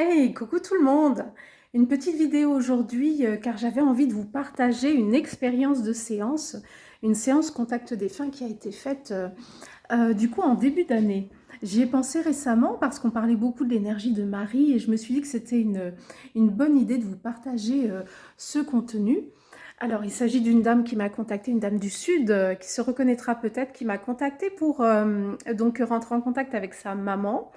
Hey, coucou tout le monde! Une petite vidéo aujourd'hui car j'avais envie de vous partager une expérience de séance, une séance contact défunt qui a été faite du coup en début d'année. J'y ai pensé récemment parce qu'on parlait beaucoup de l'énergie de Marie et je me suis dit que c'était une bonne idée de vous partager ce contenu. Alors il s'agit d'une dame qui m'a contactée, une dame du Sud qui se reconnaîtra peut-être, qui m'a contactée pour donc rentrer en contact avec sa maman.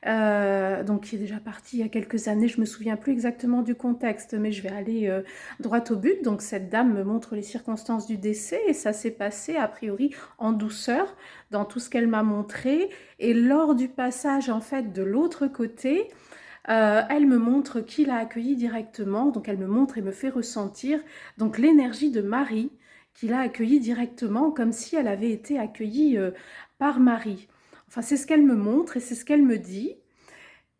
Donc qui est déjà parti il y a quelques années, je me souviens plus exactement du contexte, mais je vais aller droit au but. Donc cette dame me montre les circonstances du décès et ça s'est passé a priori en douceur dans tout ce qu'elle m'a montré. Et lors du passage en fait de l'autre côté, elle me montre qui l'a accueilli directement. Donc elle me montre et me fait ressentir donc l'énergie de Marie qui l'a accueillie directement comme si elle avait été accueillie par Marie. Enfin, c'est ce qu'elle me montre et c'est ce qu'elle me dit.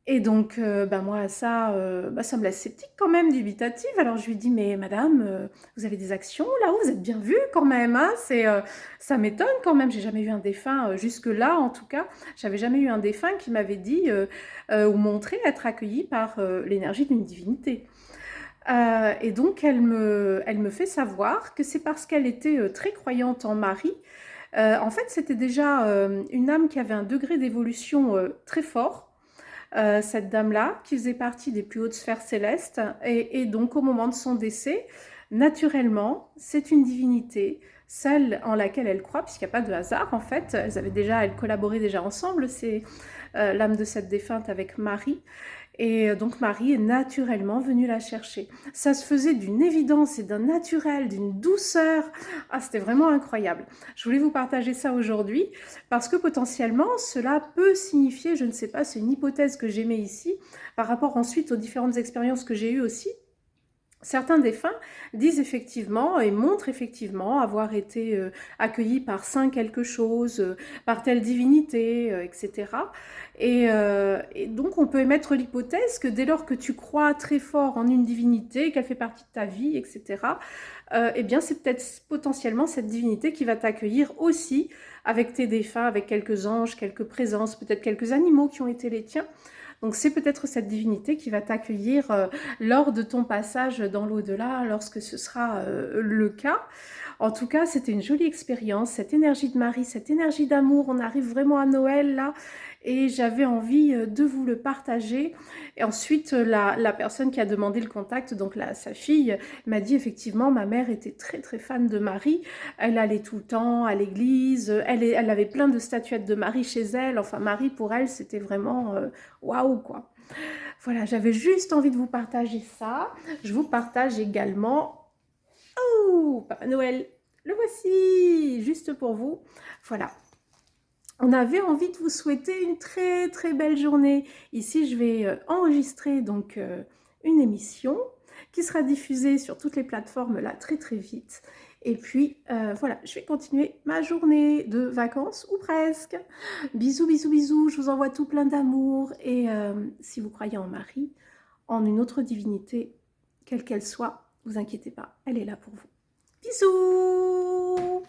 Et donc, bah, moi, ça, bah, ça me laisse sceptique quand même, dubitative. Alors je lui dis, mais madame, vous avez des actions là-haut, vous êtes bien vue quand même, hein, ça m'étonne quand même. J'ai jamais eu un défunt, jusque-là en tout cas, j'avais jamais eu un défunt qui m'avait dit ou montré être accueilli par l'énergie d'une divinité. Et donc, elle me fait savoir que c'est parce qu'elle était très croyante en Marie. En fait, c'était déjà une âme qui avait un degré d'évolution très fort, cette dame-là, qui faisait partie des plus hautes sphères célestes. Et donc, au moment de son décès, naturellement, c'est une divinité, celle en laquelle elle croit, puisqu'il n'y a pas de hasard, en fait. Elles collaboraient déjà ensemble, c'est l'âme de cette défunte avec Marie. Et donc Marie est naturellement venue la chercher. Ça se faisait d'une évidence et d'un naturel, d'une douceur. Ah, c'était vraiment incroyable. Je voulais vous partager ça aujourd'hui parce que potentiellement cela peut signifier, je ne sais pas, c'est une hypothèse que j'émets ici, par rapport ensuite aux différentes expériences que j'ai eues aussi. Certains défunts disent effectivement et montrent effectivement avoir été accueillis par saint quelque chose, par telle divinité, etc. Et donc on peut émettre l'hypothèse que dès lors que tu crois très fort en une divinité, qu'elle fait partie de ta vie, etc., eh bien c'est peut-être potentiellement cette divinité qui va t'accueillir aussi avec tes défunts, avec quelques anges, quelques présences, peut-être quelques animaux qui ont été les tiens. Donc c'est peut-être cette divinité qui va t'accueillir lors de ton passage dans l'au-delà, lorsque ce sera le cas. En tout cas, c'était une jolie expérience, cette énergie de Marie, cette énergie d'amour. On arrive vraiment à Noël là, et j'avais envie de vous le partager. Et ensuite, la personne qui a demandé le contact, donc sa fille, m'a dit effectivement, ma mère était très très fan de Marie. Elle allait tout le temps à l'église, elle avait plein de statuettes de Marie chez elle. Enfin, Marie pour elle, c'était vraiment waouh quoi. Voilà, j'avais juste envie de vous partager ça. Je vous partage également... Oh, Papa Noël, le voici, juste pour vous. Voilà, on avait envie de vous souhaiter une très très belle journée. Ici, je vais enregistrer donc une émission qui sera diffusée sur toutes les plateformes là très très vite. Et puis voilà, je vais continuer ma journée de vacances ou presque. Bisous, bisous, bisous. Je vous envoie tout plein d'amour. Et si vous croyez en Marie, en une autre divinité, quelle qu'elle soit, vous inquiétez pas, elle est là pour vous. Bisous!